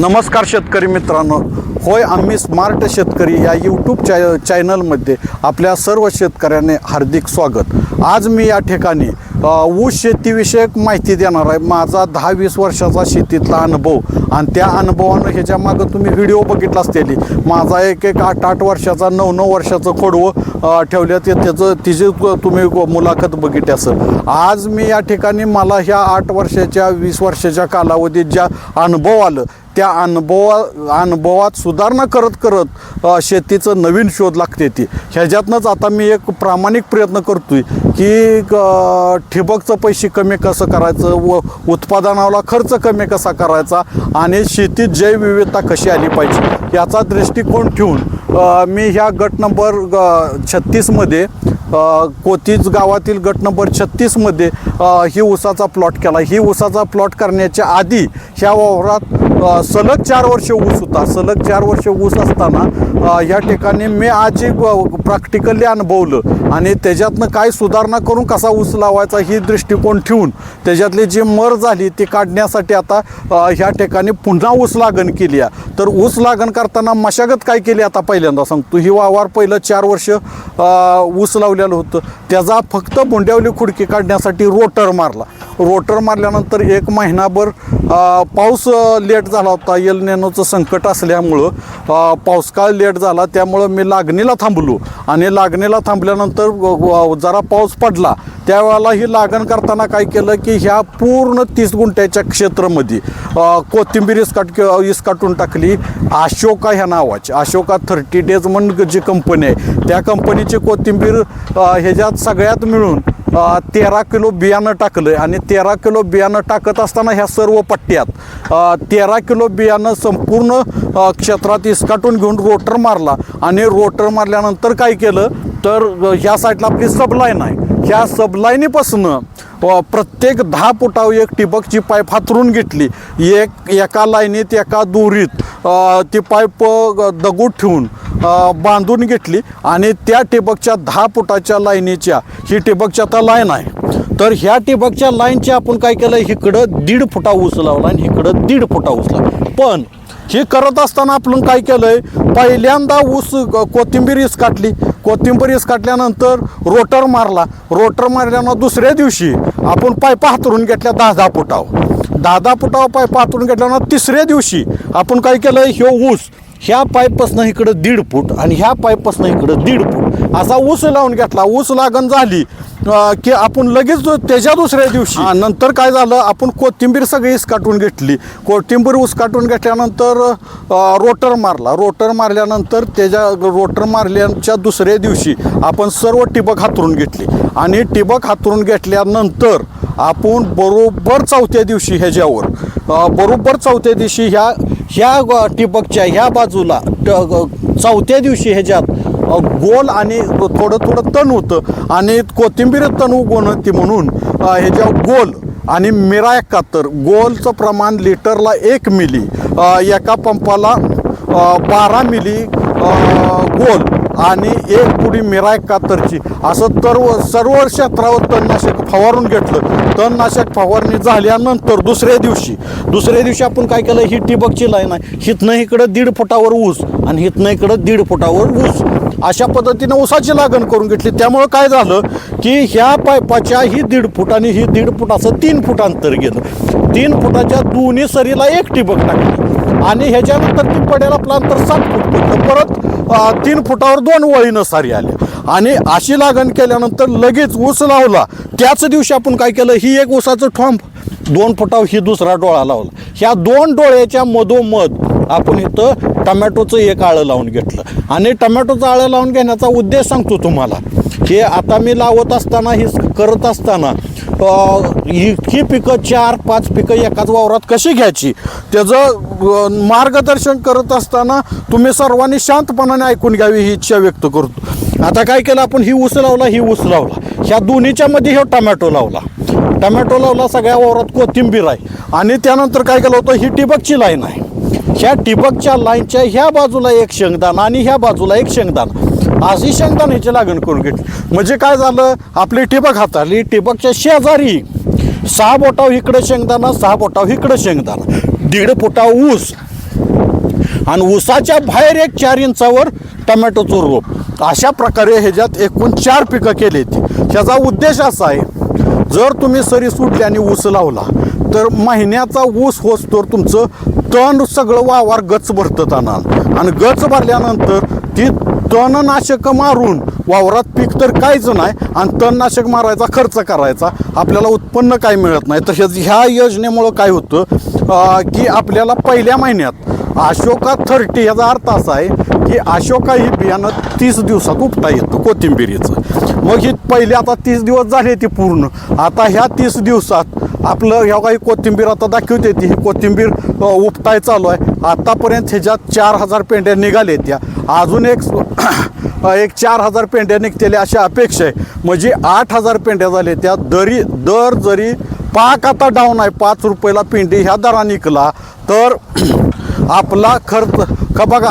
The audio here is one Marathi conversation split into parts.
नमस्कार शेतकरी मित्रांनो, होय आम्ही स्मार्ट शेतकरी या यूट्यूब चॅनलमध्ये आपल्या सर्व शेतकऱ्यांनी हार्दिक स्वागत। आज मी या ठिकाणी ऊस शेतीविषयक माहिती देणार आहे। माझा 10-20 वर्षाचा शेतीतला अनुभव आणि त्या अनुभवानं ह्याच्या मागं तुम्ही व्हिडिओ बघितला असतेली। माझा एक 8 वर्षाचा 9 वर्षाचं खोडवं ठेवलं त्याचं तिची तुम्ही मुलाखत बघितली असेल। आज मी या ठिकाणी मला ह्या 8 वर्षाच्या 20 वर्षाच्या कालावधीत ज्या अनुभव आलं त्या अनुभवात सुधारणा करत शेतीचं नवीन शोध लागते ती ह्याच्यातनंच आता मी एक प्रामाणिक प्रयत्न करतोय की ठिबकचं पैसे कमी कसं करायचं व उत्पादनाला खर्च कमी कसा करायचा आणि शेतीत जैवविविधता कशी आली पाहिजे याचा दृष्टिकोन ठेवून मी ह्या गट नंबर 36मध्ये कोतीज गावातील गट नंबर 36मध्ये ही ऊसाचा प्लॉट केला। ही ऊसाचा प्लॉट करण्याच्या आधी ह्या वावरात सलग 4 वर्ष ऊस होता। सलग 4 वर्ष ऊस असताना या ठिकाणी मी आज प्रॅक्टिकली अनुभवलं आणि त्याच्यातनं काय सुधारणा करून कसा ऊस लावायचा ही दृष्टिकोन ठेवून त्याच्यातली जी मर झाली ती काढण्यासाठी आता ह्या ठिकाणी पुन्हा ऊस लागण केली आहे। तर ऊस लागण करताना मशागत काय केली आता पहिल्यांदा सांगतो। ही वावर पहिलं 4 वर्ष ऊस लावलेलं होतं, त्याचा फक्त बोंड्यावली खुडकी काढण्यासाठी रोटर मारला। रोटर मारल्यानंतर 1 महिनाभर पाऊस लेट झाला होता। एल निनोचं संकट असल्यामुळं पाऊसकाळ लेट झाला, त्यामुळं मी लागणीला थांबलो आणि लागणीला थांबल्यानंतर जरा पाऊस पडला त्यावेळेला ही लागण करताना काय केलं की ह्या पूर्ण 30 गुंठ्याच्या क्षेत्रामध्ये कोथिंबीर इसकाटून टाकली। अशोका ह्या नावाची अशोका 30 डेज म्हणून जी कंपनी आहे त्या कंपनीची कोथिंबीर ह्याच्यात सगळ्यात मिळून 13 किलो बियाणं टाकलं आणि 13 किलो बियाणं टाकत असताना ह्या सर्व पट्ट्यात 13 किलो बियाणं संपूर्ण क्षेत्रात इसकाटून घेऊन रोटर मारला आणि रोटर मारल्यानंतर काय केलं तर ह्या साईडला आपली सबलाईन आहे, ह्या सबलाईनीपासून प्रत्येक 10 फुटावर एक ठिबकची पाईप हातरून घेतली। एका लाईनीत एका दोरीत ती पाईप दगड ठेवून बांधून घेतली आणि त्या ठिबकच्या 10 फुटाच्या लाईनीच्या ही ठिबकच्या आता लाईन आहे। तर ह्या ठिबकच्या लाईनच्या आपण काय केलं इकडं 1.5 फुटा ऊस लावला आणि इकडं 1.5 फुटा ऊस लावला। पण हे करत असताना आपण काय केलंय पहिल्यांदा ऊस कोथिंबीर इसकाटली, कोथिंबीर इसकाटल्यानंतर रोटर मारला, रोटर मारल्यानं दुसऱ्या दिवशी आपण पाईपा हातरून घेतल्या 10-10 फुटावर 10-10 फुटावर पाईपा हातरून घेतल्यानं तिसऱ्या दिवशी आपण काय केलं ह्यो ऊस ह्या पाईपपासनं इकडं 1.5 फूट आणि ह्या पाईपपासनं इकडं 1.5 फूट असा ऊस लावून घेतला। ऊस लागण झाली की आपण लगेच त्याच्या दुसऱ्या दिवशी नंतर काय झालं आपण कोथिंबीर सगळी इसकाटून घेतली। कोथिंबीर उसकाटून घेतल्यानंतर रोटर मारला, रोटर मारल्यानंतर त्याच्या रोटर मारल्याच्या दुसऱ्या दिवशी आपण सर्व ठिबक हातरून घेतली आणि ठिबक हातरून घेतल्यानंतर आपण बरोबर 4थ्या दिवशी ह्याच्यावर बरोबर 4थ्या दिवशी ह्या ठिबकच्या ह्या बाजूला 4थ्या दिवशी ह्याच्यात गोल आणि थोडं तण होतं आणि कोथिंबीर तण उगवण होती म्हणून ह्याच्यावर गोल आणि मिरा 71 गोलचं प्रमाण लिटरला 1 मिली, एका पंपाला 12 मिली गोल आणि 1 पुडी मिरा 71ची असं सर्व क्षेत्रावर तणनाशक फवारून घेतलं। तणनाशक फवारणी झाल्यानंतर दुसऱ्या दिवशी आपण काय केलं ही ठिबकची लाईन आहे, हिथनं इकडं 1.5 फुटावर ऊस आणि हिथनं इकडं 1.5 फुटावर ऊस अशा पद्धतीनं ऊसाची लागण करून घेतली। त्यामुळं काय झालं की ह्या पाईपाच्या ही 1.5 फूट आणि ही 1.5 फूट असं 3 फूट अंतर गेलं। 3 फुटाच्या दोन्ही सरीला एक ठिबक टाकली आणि ह्याच्यानंतर ती पडेल आपलं अंतर 7 फूट पडलं। परत 3 फुटावर 2 वळीनं सारी आल्या आणि अशी लागण केल्यानंतर लगेच ऊस लावला। त्याच दिवशी आपण काय केलं ही एक ऊसाचं ठोंब 2 फुटावर ही दुसरा डोळा लावला। ह्या 2 डोळ्याच्या मधोमध आपण इथं टमॅटोचं एक आळं लावून घेतलं आणि टमॅटोचं आळं लावून घेण्याचा उद्देश सांगतो तुम्हाला। हे आता मी लावत असताना ही करत असताना ही पिकं 4-5 पिकं एकाच वावरात कशी घ्यायची त्याचं मार्गदर्शन करत असताना तुम्ही सर्वांनी शांतपणाने ऐकून घ्यावी ही इच्छा व्यक्त करतो। आता काय केलं आपण ही ऊस लावला ह्या दोन्हीच्या मध्ये हे टमॅटो लावला सगळ्या वावरात कोथिंबीर आहे आणि त्यानंतर काय केलं होतं ही ठिबकची लाईन आहे। ह्या ठिबकच्या लाईनच्या ह्या बाजूला एक शेंगदाणा आणि ह्या बाजूला एक शेंगदाणा अशी शेंगदाण्याची लागण करून घेतली। म्हणजे काय झालं आपली ठिबक हाताळली, ठिबकच्या शेजारी 6 बोटाव इकडे शेंगदाणा 6 बोटाव इकडे शेंगदाणा 1.5 फुटा ऊस आणि ऊसाच्या बाहेर एक 4 इंचावर टमॅटोचं रोप. अशा प्रकारे ह्याच्यात एकूण 4 पिकं केली ती. ह्याचा उद्देश असा आहे, जर तुम्ही सरी सोडली आणि ऊस लावला तर महिन्याचा ऊस होसतोवर तुमचं तण सगळं वावर गच भरतं तानानं, आणि गच भरल्यानंतर ती तणनाशक मारून वावरात पीक तर काहीच नाही, आणि तणनाशक मारायचा खर्च करायचा, आपल्याला उत्पन्न काही मिळत नाही. तर ह्या योजनेमुळं काय होतं की आपल्याला पहिल्या महिन्यात अशोका 30, याचा अर्थ असा आहे की अशोका ही बियाणं 30 दिवसात उपटा येतं कोथिंबिरीचं. मग ही पहिले आता 30 दिवस झाले ती पूर्ण. आता ह्या 30 दिवसात आपलं ह्या काही कोथिंबीर आता दाखवते ती, ही कोथिंबीर उपटाय चालू आहे. आतापर्यंत ह्याच्यात 4000 पेंड्या निघाले. त्या अजून एक 4000 पेंड्या निघतेल्या अशी अपेक्षा आहे. म्हणजे 8000 पेंड्या झाले. त्या दर जरी पाक आता डाऊन आहे, 5 रुपयाला पेंडी ह्या दराने निघला तर आपला खर्च का बघा,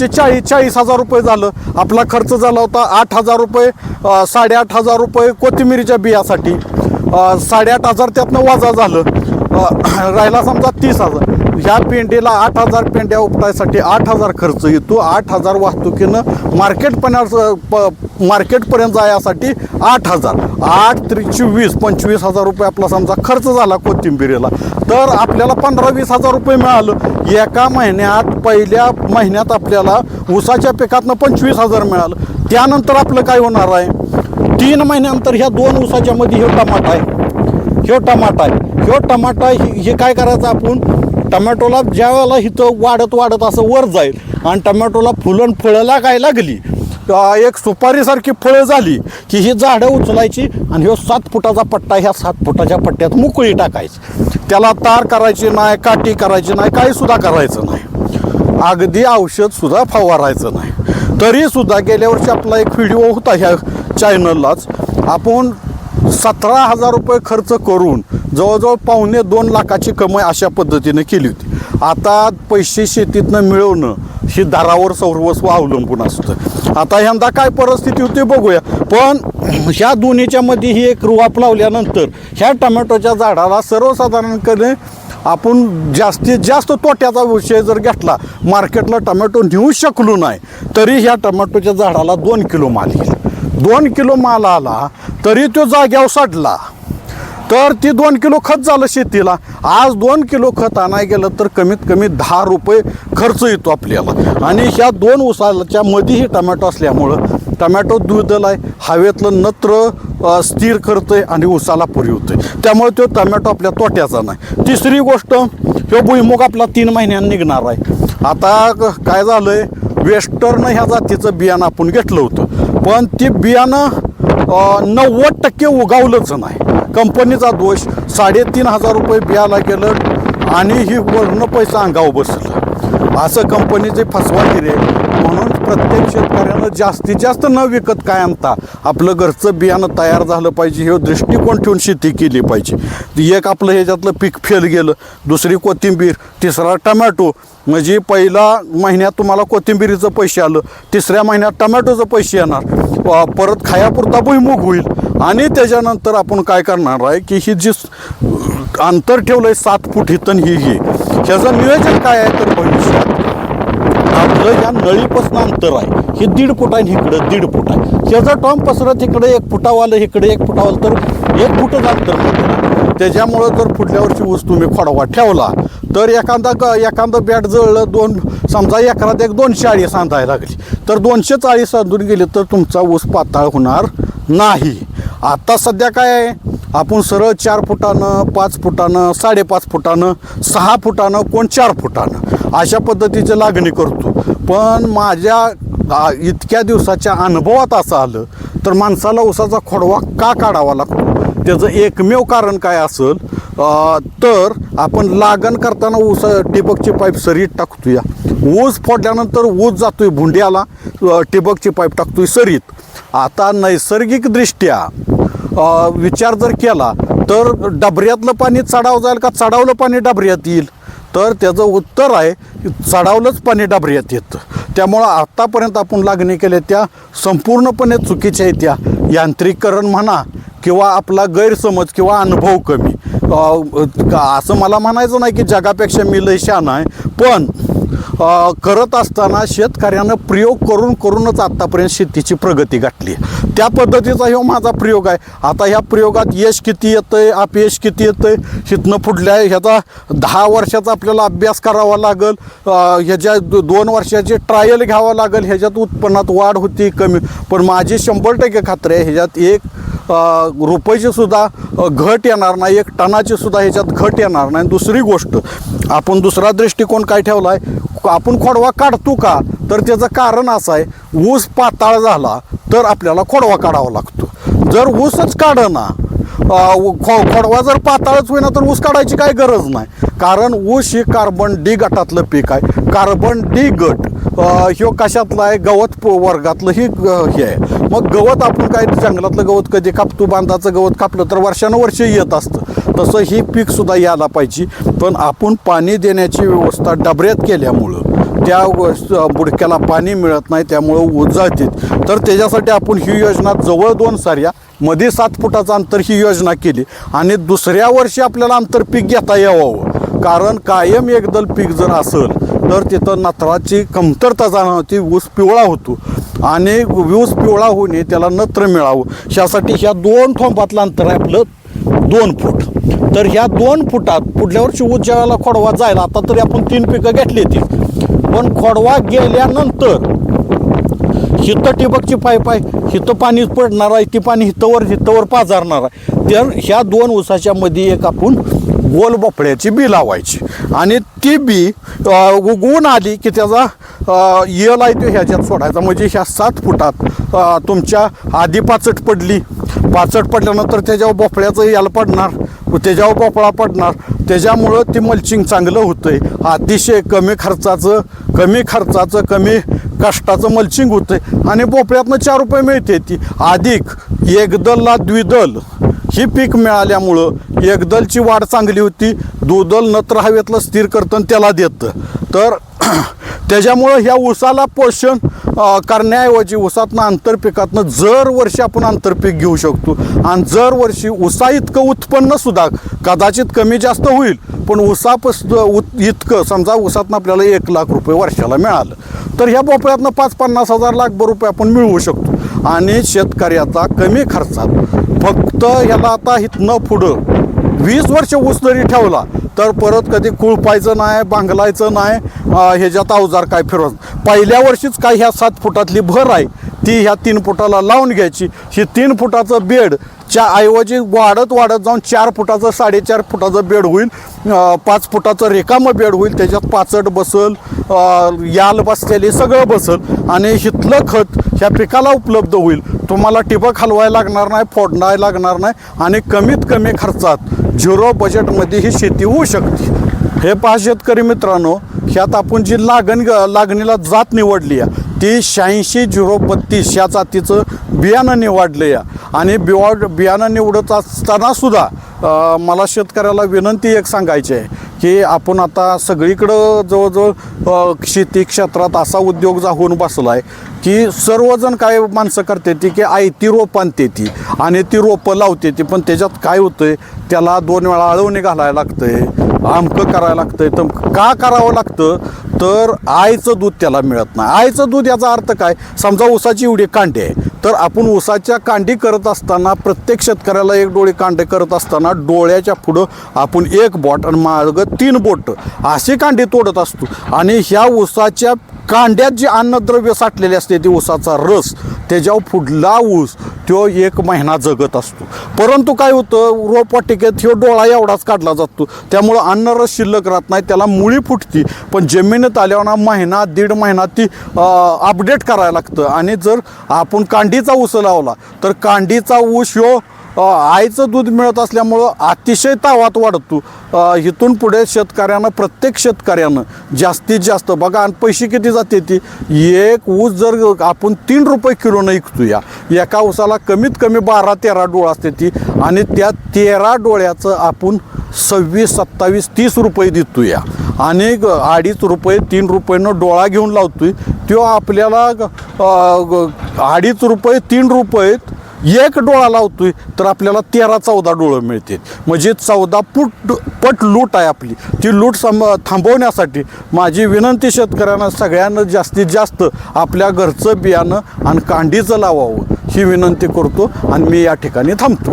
40,000 रुपये झालं. आपला खर्च झाला होता 8000 रुपये, 8,500 रुपये कोथिंबिरीच्या बियासाठी, 8,500 त्यातनं वजा झालं, राहिला समजा 30,000. ह्या पेंडीला 8000 पेंड्या उपटायसाठी 8000 खर्च येतो. 8000 वाहतुकीनं मार्केटपर्यंत जाण्यासाठी 8000, 8 त्रिक 24, 25,000 रुपये आपला समजा खर्च झाला कोथिंबिरीला. तर आपल्याला 15-20,000 रुपये मिळालं एका महिन्यात. पहिल्या महिन्यात आपल्याला ऊसाच्या पिकातनं 25,000 मिळालं. त्यानंतर आपलं काय होणार आहे, 3 महिन्यानंतर ह्या 2 ऊसाच्या मध्ये ह्यो टमाटा आहे. हे काय करायचं आपण, टमॅटोला ज्या वेळेला इथं वाढत असं वर जाईल आणि टमॅटोला फुलं फळं लागायला लागली, एक सुपारीसारखी फळं झाली की ही झाडं उचलायची आणि ह्यो 7 फुटाचा पट्टा, ह्या 7 फुटाच्या पट्ट्यात मुकळी टाकायची. त्याला तार करायची नाही, काठी करायची नाही, काही सुद्धा करायचं नाही, अगदी औषधसुद्धा फवारायचं नाही. तरीसुद्धा गेल्या वर्षी आपला एक व्हिडिओ होता ह्या चॅनललाच, आपण 17,000 रुपये खर्च करून जवळजवळ 1.25-2 लाखाची कमाई अशा पद्धतीने केली होती. आता पैसे शेतीतनं मिळवणं ही दरावर सर्वस्व अवलंबून असतं. आता यंदा काय परिस्थिती होती बघूया. पण ह्या दोन्हीच्या मध्ये ही एक रुवाप लावल्यानंतर ह्या टमॅटोच्या झाडाला सर्वसाधारणपणे आपण जास्तीत जास्त तोट्याचा विषय जर घेतला, मार्केटला टमॅटो नेऊ शकलो नाही तरी ह्या टमॅटोच्या झाडाला 2 किलो माल येईल. 2 किलो माल आला तरी तो जाग्यावर साडला तर ती 2 किलो खत झालं शेतीला. आज 2 किलो खत आणाय गेलं तर कमीत कमी 10 रुपये खर्च येतो आपल्याला. आणि ह्या 2 ऊसाच्या मध्येही टमॅटो असल्यामुळं टमॅटो द्विदल आहे, हवेतलं नत्र स्थिर करतंय आणि ऊसाला पुरवतंय. त्यामुळे तो टमॅटो आपल्या तोट्याचा नाही. तिसरी गोष्ट, ह्यो भुईमुग आपला 3 महिन्यांनी निघणार आहे. आता काय झालंय, वेस्टर्न ह्या जातीचं बियाणं आपण घेतलं होतं, पण ते बियाणं 90% उगावलंच नाही. कंपनीचा दोष. 3,500 रुपये बियाला गेलं आणि ही वर्ण पैसा अंगावर बसलं, असं कंपनीचे फसवागिरी आहे. म्हणून प्रत्येक शेतकऱ्यानं जास्तीत जास्त न विकत काय आणता आपलं घरचं बियाणं तयार झालं पाहिजे, हे दृष्टिकोन ठेवून शेती केली पाहिजे. एक आपलं ह्याच्यातलं पीक फेल गेलं, दुसरी कोथिंबीर, तिसरा टमॅटो. म्हणजे पहिला महिन्यात तुम्हाला कोथिंबिरीचं पैसे आलं, तिसऱ्या महिन्यात टमॅटोचं पैसे येणार, परत खायापुरता भुईमुग होईल. आणि त्याच्यानंतर आपण काय करणार आहे की ही जी अंतर ठेवलं आहे 7 फूट इथं ही ह्याचं नियोजन काय आहे तर भविष्यात आपलं या नळीपासून अंतर आहे हे 1.5 फूट आहे, इकडं 1.5 फूट आहे. ह्याचं टॉम पसरत इकडे 1 फुटावालं, इकडे 1 फुटावालं, तर 1 फुटच अंतर होतं. त्याच्यामुळं जर पुढल्या वर्षी ऊस तुम्ही खोडवा ठेवला तर एखादं बॅट जळलं, समजा एकरात 200 आळी सांधायला लागली तर 200 आळी सांधून गेली तर तुमचा ऊस पाताळ होणार नाही. आता सध्या काय आहे, आपण सरळ 4 फुटानं, 5 फुटानं, 5.5 फुटानं, 6 फुटानं, कोण 4 फुटानं अशा पद्धतीची लागणी करतो. पण माझ्या इतक्या दिवसाच्या अनुभवात असं आलं तर माणसाला ऊसाचा खोडवा का काढावा लागतो, त्याचं एकमेव कारण काय असेल तर आपण लागण करताना ऊस ठिबकची पाईप सरीत टाकतोय. ऊस फोडल्यानंतर ऊस जातोय भुंड्याला, ठिबकची पाईप टाकतोय सरीत. आता नैसर्गिकदृष्ट्या विचार जर केला तर डबऱ्यातलं पाणी चढाव जाईल का चढावलं पाणी डबऱ्यात येईल, तर त्याचं उत्तर आहे चढावलंच पाणी डबऱ्यात येतं. त्यामुळं आत्तापर्यंत आपण लागणी केल्या त्या संपूर्णपणे चुकीच्या आहेत. त्या यांत्रिकरण म्हणा किंवा आपला गैरसमज किंवा अनुभव कमी, असं मला म्हणायचं नाही की जगापेक्षा मी लय शहाणा आहे, पण करत असताना शेतकऱ्यानं प्रयोग करूनच आत्तापर्यंत शेतीची प्रगती गाठली. त्या पद्धतीचा हा माझा प्रयोग आहे. आता ह्या प्रयोगात यश किती येतं आहे, अपयश किती येतं आहे, हिथनं पुढल्या ह्याचा 10 वर्षाचा आपल्याला अभ्यास करावा लागेल, ह्याच्या 2 वर्षाची ट्रायल घ्यावं लागेल, ह्याच्यात उत्पन्नात वाढ होती कमी. पण माझी 100% खात्री आहे ह्याच्यात 1 रुपयाची सुद्धा घट येणार नाही, 1 टनाची सुद्धा ह्याच्यात घट येणार नाही. दुसरी गोष्ट, आपण दुसरा दृष्टिकोन काय ठेवला आहे, आपण खोडवा काढतो का, तर त्याचं कारण असं आहे, ऊस पाताळ झाला तर आपल्याला खोडवा काढावा लागतो. जर ऊसच काढना, खोडवा जर पाताळच होईना तर ऊस काढायची काय गरज नाही. कारण ऊस ही कार्बन डी गटातलं पीक आहे. कार्बन डी गट ह्यो कशातलं आहे, गवत वर्गातलं हे आहे. मग गवत आपण काय जंगलातलं गवत कधी कापतो, बांधाचं गवत कापलं तर वर्षानुवर्ष येत असतं. तसं ही पीकसुद्धा यायला पाहिजे. पण आपण पाणी देण्याची व्यवस्था डबऱ्यात केल्यामुळं त्या बुडक्याला पाणी मिळत नाही, त्यामुळं ऊस जळते. तर त्याच्यासाठी आपण ही योजना जवळ 2 साऱ्या मध्ये 7 फुटाचं अंतर ही योजना केली. आणि दुसऱ्या वर्षी आपल्याला आंतरपीक घेता यावं. कारण कायम एकदल पीक जर असेल तर तिथं नत्राची कमतरता जाणवती, ऊस पिवळा होतो. आणि ऊस पिवळा होणे त्याला नत्र मिळावं, ह्यासाठी ह्या 2 थोंबातलं अंतर आहे आपलं 2 फूट. तर ह्या 2 फुटात पुढल्या वर्षी ऊस ज्या वेळेला खोडवा जायला, आता तरी आपण 3 पिकं घेतली ती, पण खोडवा गेल्यानंतर हिथं ठिबकची पाईप आहे, हिथं पाणी पडणार आहे, ती पाणी हिथंवर पाजारणार आहे. तर ह्या 2 ऊसाच्या मध्ये एक आपण गोल भोपळ्याची बी लावायची. आणि ती बी उगवून आली की त्याचा येल आहे तो ह्याच्यात सोडायचा. म्हणजे ह्या 7 फुटात तुमच्या आधी पाचट पडली, पाचट पडल्यानंतर त्याच्यावर भोपळ्याचं याल पडणार, त्याच्यावर भोपळा पडणार. त्याच्यामुळं ती मल्चिंग चांगलं होतं आहे. अतिशय कमी खर्चाचं कमी कष्टाचं मल्चिंग होतं आहे. आणि भोपळ्यातनं 4 रुपये मिळते. ती अधिक एकदलला द्विदल ही पीक मिळाल्यामुळं एकदलची वाढ चांगली होती. दुदल नत्र हवेतलं स्थिर करतं त्याला देतं. तर त्याच्यामुळं ह्या ऊसाला पोषण करण्याऐवजी ऊसातनं आंतरपिकातनं जर वर्षी आपण आंतरपीक घेऊ शकतो. आणि जर वर्षी ऊसा इतकं उत्पन्नसुद्धा कदाचित कमी जास्त होईल, पण इतकं समजा ऊसातनं आपल्याला 1 लाख रुपये वर्षाला मिळालं तर ह्या भोपळ्यातनं 5-50 हजार लाखभर रुपये आपण मिळवू शकतो. आणि शेतकऱ्याचा कमी खर्चात फक्त ह्याला आता इथनं पुढं 20 वर्ष ऊस जरी ठेवला तर परत कधी कुळपायचं नाही, बांगलायचं नाही, ह्याच्यात अवजार काय फिरवत. पहिल्या वर्षीच काय ह्या 7 फुटातली भर आहे ती ह्या 3 फुटाला लावून घ्यायची. ही 3 फुटाचं बेड ऐवजी वाढत जाऊन 4 फुटाचं 4.5 फुटाचं बेड होईल, 5 फुटाचं रिकामं बेड होईल. त्याच्यात पाचट बसल, याल बसलेली सगळं बसल. आणि हिथलं खत ह्या पिकाला उपलब्ध होईल. तुम्हाला ठिबक हलवायला लागणार नाही, फोडणायला लागणार नाही. आणि कमीत कमी खर्चात 0 बजेटमध्ये ही शेती होऊ शकते. हे पहा शेतकरी मित्रांनो, ह्यात आपण जी लागणीला जात निवडली आहे ती 86-032 ह्या जातीचं बियाणं निवडलं आहे. आणि बियाणं निवडत असताना सुद्धा मला शेतकऱ्याला विनंती एक सांगायची आहे की आपण आता सगळीकडं जवळजवळ शेती क्षेत्रात असा उद्योग होऊन बसला आहे की सर्वजण काय माणसं करते ती की आयती रोपं आणते ती आणि ती रोपं लावते ती. पण त्याच्यात काय होतं आहे, त्याला 2 वेळा आळवणी घालायला लागतं आहे, आमकं करायला लागतं आहे. तर का करावं लागतं, तर आईचं दूध त्याला मिळत नाही. आईचं दूध याचा अर्थ काय, समजा ऊसाची एवढी कांडी आहे तर आपण ऊसाच्या कांडी करत असताना प्रत्येक शेतकऱ्याला 1 डोळे कांडे करत असताना डोळ्याच्या पुढं आपण 1 बोट आणि मागं 3 बोट अशी कांडी तोडत असतो. आणि ह्या ऊसाच्या कांड्यात जे अन्नद्रव्य साठलेले असते ते ऊसाचा रस, त्याच्यावर पुढला ऊस तो 1 महिना जगत असतो. परंतु काय होतं, रोपवाटिकेत ह्यो डोळा एवढाच काढला जातो, त्यामुळं अन्नरस शिल्लक राहत नाही, त्याला मुळी फुटती. पण जमिनीत आल्यावर महिना 1.5 महिना ती अपडेट करायला लागतं. आणि जर आपण कांडीचा ऊस लावला तर कांडीचा ऊस ह्यो आईचं दूध मिळत असल्यामुळं अतिशय तावात वाढतो. इथून पुढे प्रत्येक शेतकऱ्यानं जास्तीत जास्त बघा. आणि पैसे किती जाते ती, 1 ऊस जर आपण 3 रुपये किलोनं विकतो, एका ऊसाला कमीत कमी 12-13 डोळा असते ती. आणि त्या 13 डोळ्याचं आपण 26-27-30 रुपये देतो या. आणि 2.5 रुपये 3 रुपयानं डोळा घेऊन लावतोय, तो आपल्याला 2.5 रुपये 3 रुपये एक डोळा लावतोय तर आपल्याला 13-14 डोळं मिळतील. म्हणजे 14 पट लूट आहे आपली. ती लूट थांबवण्यासाठी माझी विनंती शेतकऱ्यांना सगळ्यांना जास्तीत जास्त आपल्या घरचं बियाणं आणि कांडीचं लावावं ही विनंती करतो आणि मी या ठिकाणी थांबतो.